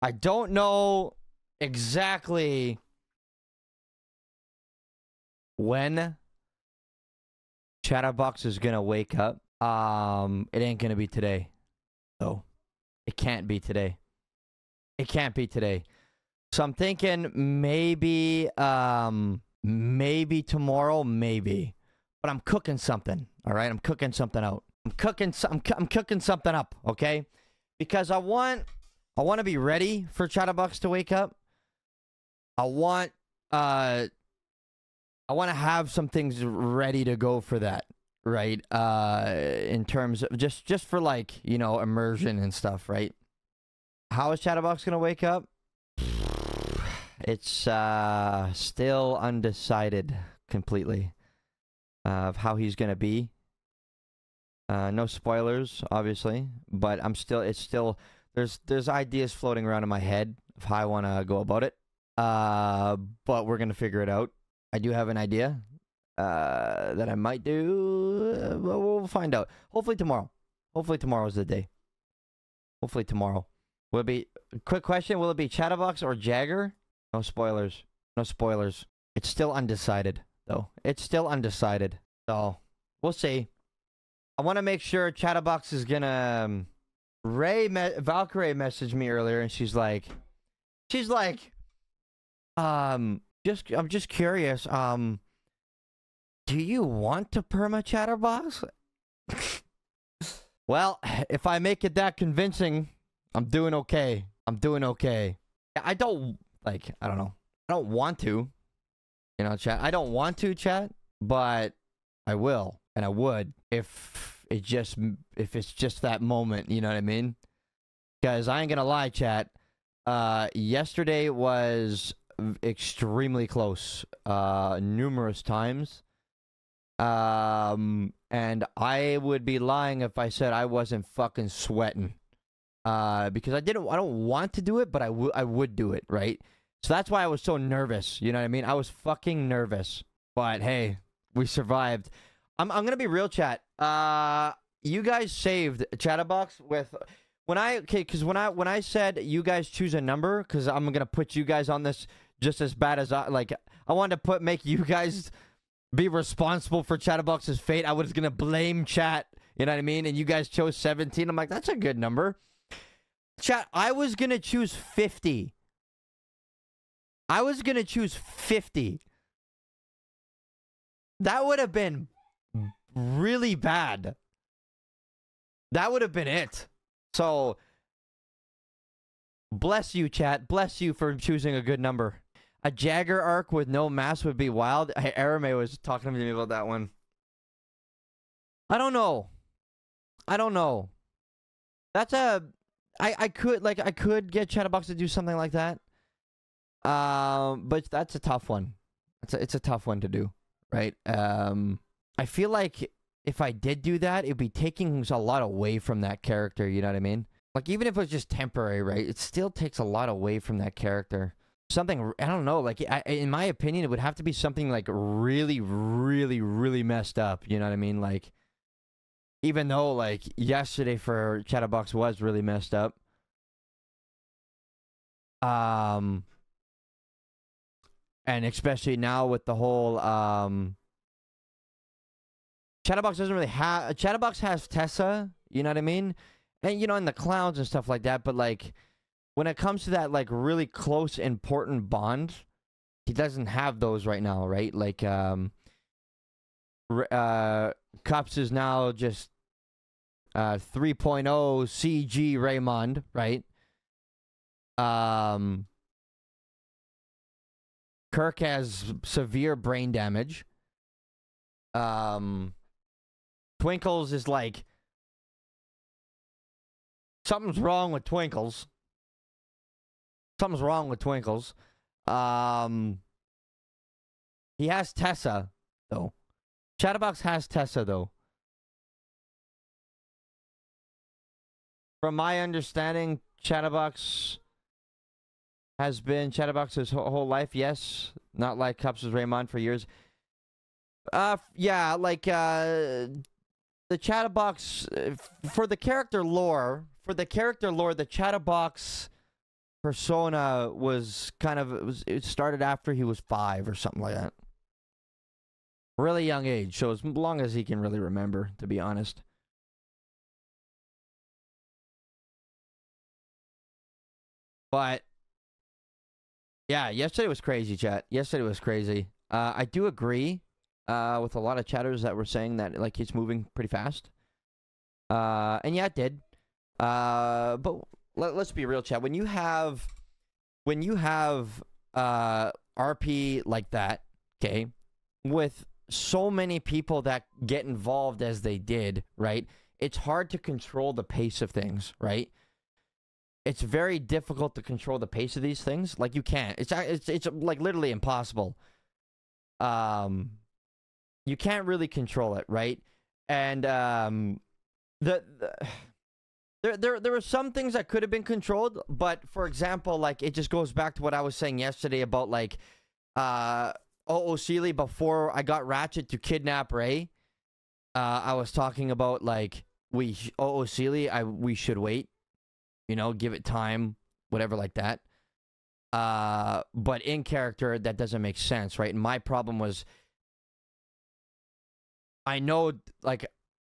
I don't know exactly when Chatterbox is gonna wake up. It ain't gonna be today, though. It can't be today. It can't be today. So I'm thinking maybe, maybe tomorrow, maybe. But I'm cooking something. All right, I'm cooking something out. I'm cooking something up. Okay, because I want to be ready for Chatterbox to wake up. I want to have some things ready to go for that, right? In terms of just for like, you know, immersion and stuff, right? How is Chatterbox gonna wake up? It's still undecided completely of how he's gonna be. No spoilers, obviously, but it's still there's ideas floating around in my head of how I want to go about it. But we're gonna figure it out. I do have an idea that I might do, but we'll find out. Hopefully tomorrow. Hopefully tomorrow's the day. Hopefully tomorrow. Will it be, quick question, will it be Chatterbox or Jagger? No spoilers. No spoilers. It's still undecided, though. It's still undecided. So, we'll see. I want to make sure Chatterbox is gonna... Valkyrie messaged me earlier, and she's like... I'm just curious, do you want to perma Chatterbox? Well, if I make it that convincing, I'm doing okay. I'm doing okay. I don't know. I don't want to, you know, chat. I don't want to, chat, but I will, and I would if it's just that moment, you know what I mean? Because I ain't gonna lie, chat. Yesterday was extremely close, numerous times. And I would be lying if I said I wasn't fucking sweating. Because I don't want to do it, but I would do it, right? So that's why I was so nervous, you know what I mean? I was fucking nervous. But hey, we survived. I'm gonna be real, chat. You guys saved Chatterbox with when I said you guys choose a number, because I'm gonna put you guys on this just as bad as I wanted to make you guys be responsible for Chatterbox's fate. I was gonna blame chat, you know what I mean? And you guys chose 17. I'm like, that's a good number. Chat, I was gonna choose 50. I was gonna choose 50. That would have been really bad. That would have been it. So, bless you, chat. Bless you for choosing a good number. A Jagger arc with no mask would be wild. Arame was talking to me about that one. I don't know. I don't know. That's a... I could get Chatterbox to do something like that. But that's a tough one. It's a tough one to do, right? I feel like if I did do that, it'd be taking a lot away from that character, you know what I mean? Like, even if it was just temporary, right? It still takes a lot away from that character. Something, I don't know, like, in my opinion, it would have to be something, like, really, really, really messed up, you know what I mean? Like, even though, like, yesterday for Chatterbox was really messed up. And especially now with the whole, Chatterbox doesn't really have... Chatterbox has Tessa, you know what I mean? And, you know, and the clowns and stuff like that, but, like, when it comes to that, like, really close, important bond, he doesn't have those right now, right? Like, Cups is now just 3.0 CG Raymond, right? Kirk has severe brain damage. Twinkles is like... Something's wrong with Twinkles. Something's wrong with Twinkles. He has Tessa, though. Chatterbox has Tessa, though. From my understanding, Chatterbox has been Chatterbox's whole life, yes. Not like Cups' Raymond for years. Yeah, like, the Chatterbox, for the character lore, the Chatterbox persona was kind of it started after he was 5 or something like that. Really young age, so as long as he can really remember, to be honest. But yeah, yesterday was crazy, chat. Yesterday was crazy. I do agree with a lot of chatters that were saying that like he's moving pretty fast. And yeah, it did. But let's be real, chat. When you have RP like that, okay, with so many people that get involved as they did, right? It's hard to control the pace of things, right? It's very difficult to control the pace of these things. Like you can't. It's like literally impossible. You can't really control it, right? And there were some things that could have been controlled, but for example, like it just goes back to what I was saying yesterday about like Sealy before I got Ratchet to kidnap Ray. I was talking about like Sealy, we should wait. You know, give it time, whatever like that. But in character, that doesn't make sense, right? And my problem was, I know, like,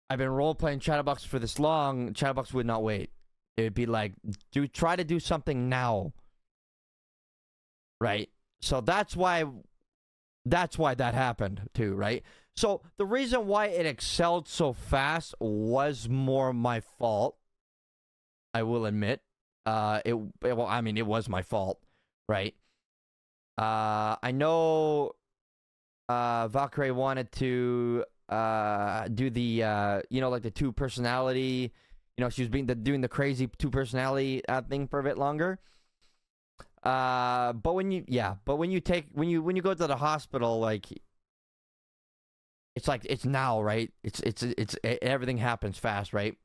I've been role-playing Chatterbox for this long, Chatterbox would not wait. It would be like, try to do something now. Right? So that's why that happened, too, right? So the reason why it excelled so fast was more my fault. I will admit, well, I mean, it was my fault, right? I know, Valkyrie wanted to, do the, you know, like the 2 personality, you know, she was doing the crazy 2 personality, thing for a bit longer. But when you go to the hospital, like, it's like, it's now, right? Everything happens fast, right?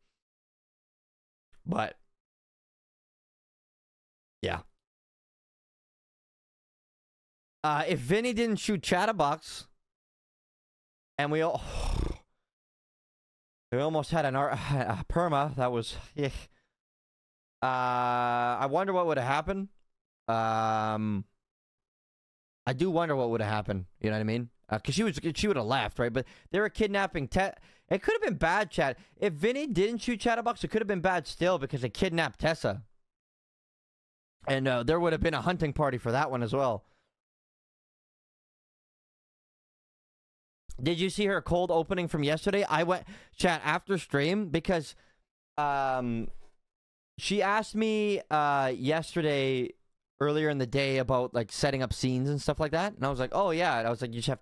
But yeah. If Vinny didn't shoot Chatterbox, and we almost had a perma, that was, yeah. I wonder what would have happened. I do wonder what would have happened. You know what I mean? Because she would have left, right? But they were kidnapping It could have been bad, chat. If Vinny didn't shoot Chatterbox, it could have been bad still because they kidnapped Tessa. And there would have been a hunting party for that one as well. Did you see her cold opening from yesterday? I went, chat, after stream because she asked me yesterday, earlier in the day, about like setting up scenes and stuff like that. And I was like, oh yeah. And I was like, you have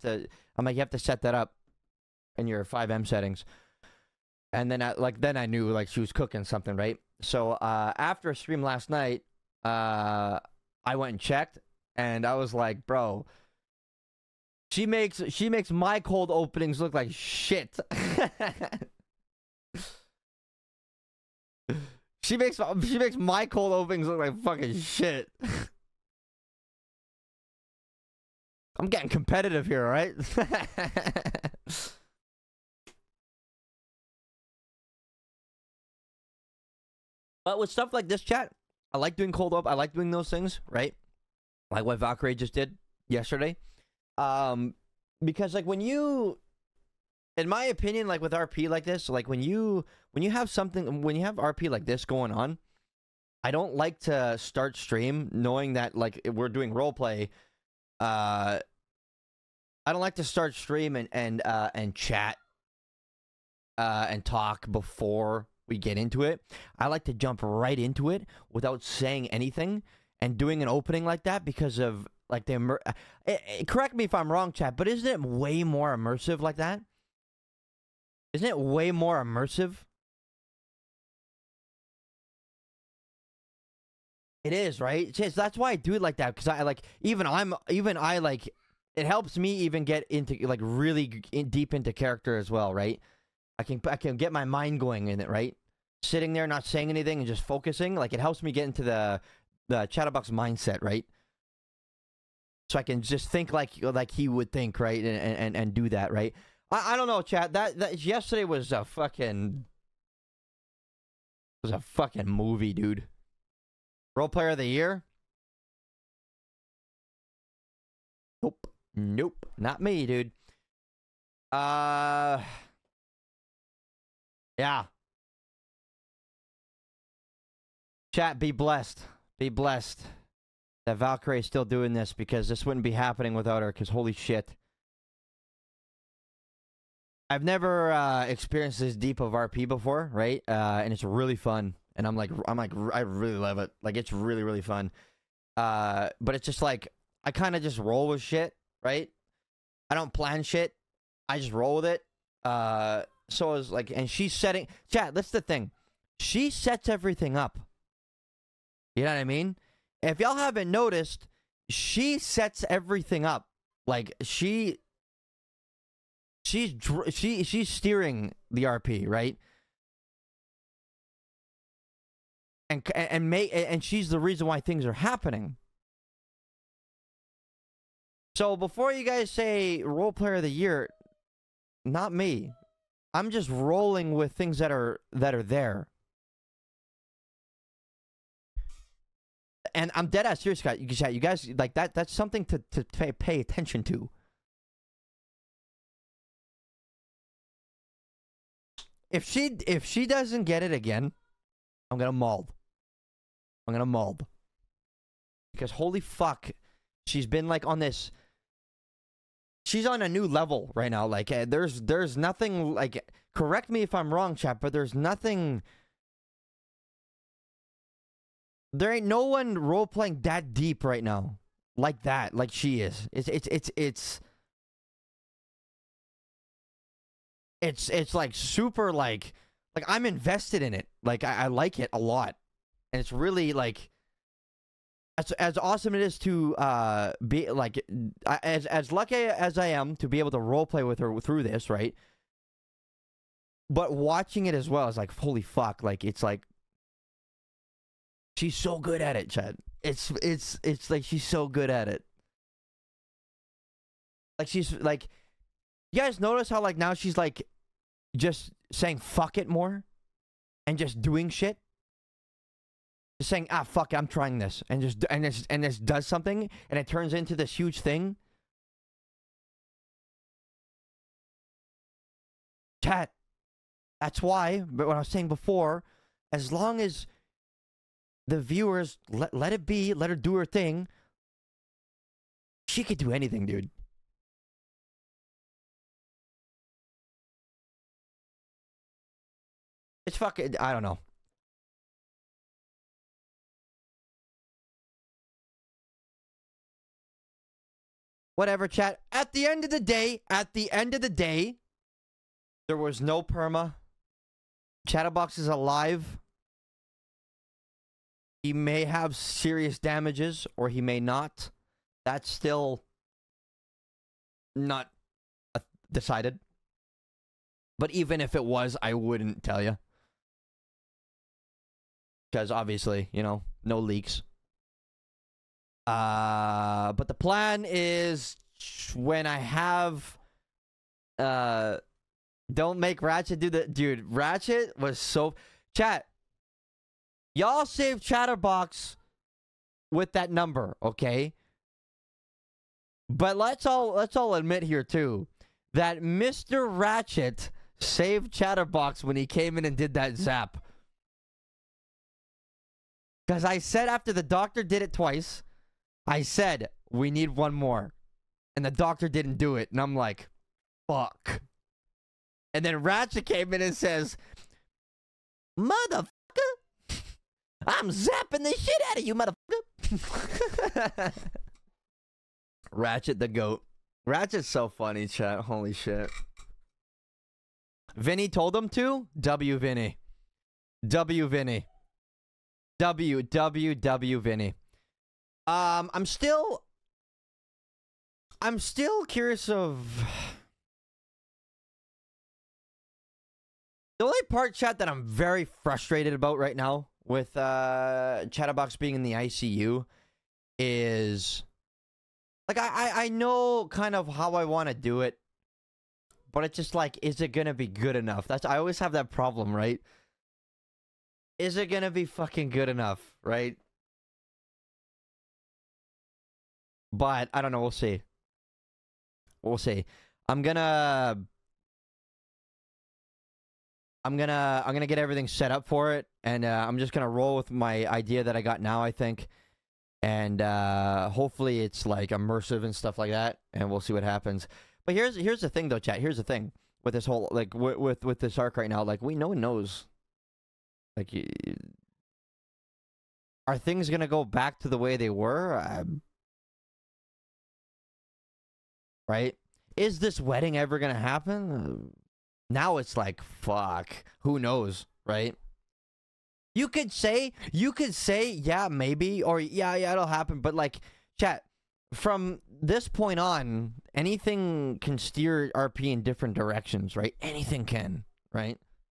to set that up in your 5M settings. And then I knew like she was cooking something, right? So after a stream last night, I went and checked, and I was like, bro, she makes my cold openings look like shit. She makes my cold openings look like fucking shit. I'm getting competitive here, right? But with stuff like this, chat, I like doing cold up. I like doing those things, right? Like what Valkyrie just did yesterday. Because like when you, in my opinion, like with RP like this, like when you have RP like this going on, I don't like to start stream knowing that like we're doing roleplay. I don't like to start stream and chat and talk before we get into it. I like to jump right into it without saying anything and doing an opening like that because of like the correct me if I'm wrong, chat, but isn't it way more immersive like that? Isn't it way more immersive? It is, right? That's why I do it like that, because I like it helps me even get into like really deep into character as well, right? I can get my mind going in it, right? Sitting there, not saying anything, and just focusing, like it helps me get into the Chatterbox mindset, right? So I can just think like he would think, right, and do that, right? I don't know, chat. That yesterday was a fucking movie, dude. Role player of the year? Nope. Nope. Not me, dude. Yeah. Chat, be blessed. Be blessed that Valkyrie is still doing this, because this wouldn't be happening without her, because holy shit. I've never experienced this deep of RP before, right? And it's really fun. And I'm like, I really love it. Like, it's really, really fun. But it's just like, I kind of just roll with shit, right? I don't plan shit. I just roll with it. So it's like, and she's setting, chat, that's the thing. She sets everything up. You know what I mean? If y'all haven't noticed, she sets everything up. Like, she's steering the RP, right? And she's the reason why things are happening. So before you guys say role player of the year, not me. I'm just rolling with things that are there. And I'm dead ass serious, guys. You guys like that. That's something to pay attention to. If she doesn't get it again, I'm gonna mold. I'm gonna mold. Because holy fuck, she's been like on this. She's on a new level right now. Like there's nothing like. Correct me if I'm wrong, chat, but there's nothing. There ain't no one role playing that deep right now, like that, like she is. It's like super like I'm invested in it. Like I like it a lot, and it's really like as awesome it is to be like as lucky as I am to be able to role play with her through this, right? But watching it as well is like holy fuck, like it's like. She's so good at it, Chad. It's like she's so good at it. Like she's like, you guys notice how like now she's like just saying fuck it more and just doing shit? Just saying, ah fuck it, I'm trying this, and this does something and it turns into this huge thing. Chat. That's why, but what I was saying before, as long as the viewers let it be, let her do her thing. She could do anything, dude. It's fucking, I don't know. Whatever, chat. At the end of the day, there was no perma. Chatterbox is alive. He may have serious damages, or he may not. That's still not decided. But even if it was, I wouldn't tell you. Because obviously, you know, no leaks. But the plan is when I have... don't make Ratchet do the... Dude, Ratchet was so... Chat... Y'all save Chatterbox with that number, okay? But let's all admit here too that Mr. Ratchet saved Chatterbox when he came in and did that zap. Because I said after the doctor did it twice, I said we need one more, and the doctor didn't do it, and I'm like, fuck. And then Ratchet came in and says, motherfucker. I'm zapping the shit out of you, motherfucker. Ratchet the GOAT. Ratchet's so funny, chat. Holy shit. Vinny told him to? W Vinny. W Vinny. W Vinny. I'm still curious of... The only part, chat, that I'm very frustrated about right now with Chatterbox being in the ICU is like I know kind of how I want to do it, but it's just like, is it gonna be good enough? I always have that problem, right? Is it gonna be fucking good enough, right? But I don't know, we'll see. we'll see. I'm gonna get everything set up for it, and I'm just gonna roll with my idea that I got now, I think. And hopefully it's like immersive and stuff like that, and we'll see what happens. But here's the thing though, chat. Here's the thing with this whole, like, with this arc right now, like, no one knows, like, are things gonna go back to the way they were? Right? Is this wedding ever gonna happen? Now it's like, fuck, who knows, right? You could say, yeah, maybe, or yeah, it'll happen. But like, chat, from this point on, anything can steer RP in different directions, right? Anything can, right?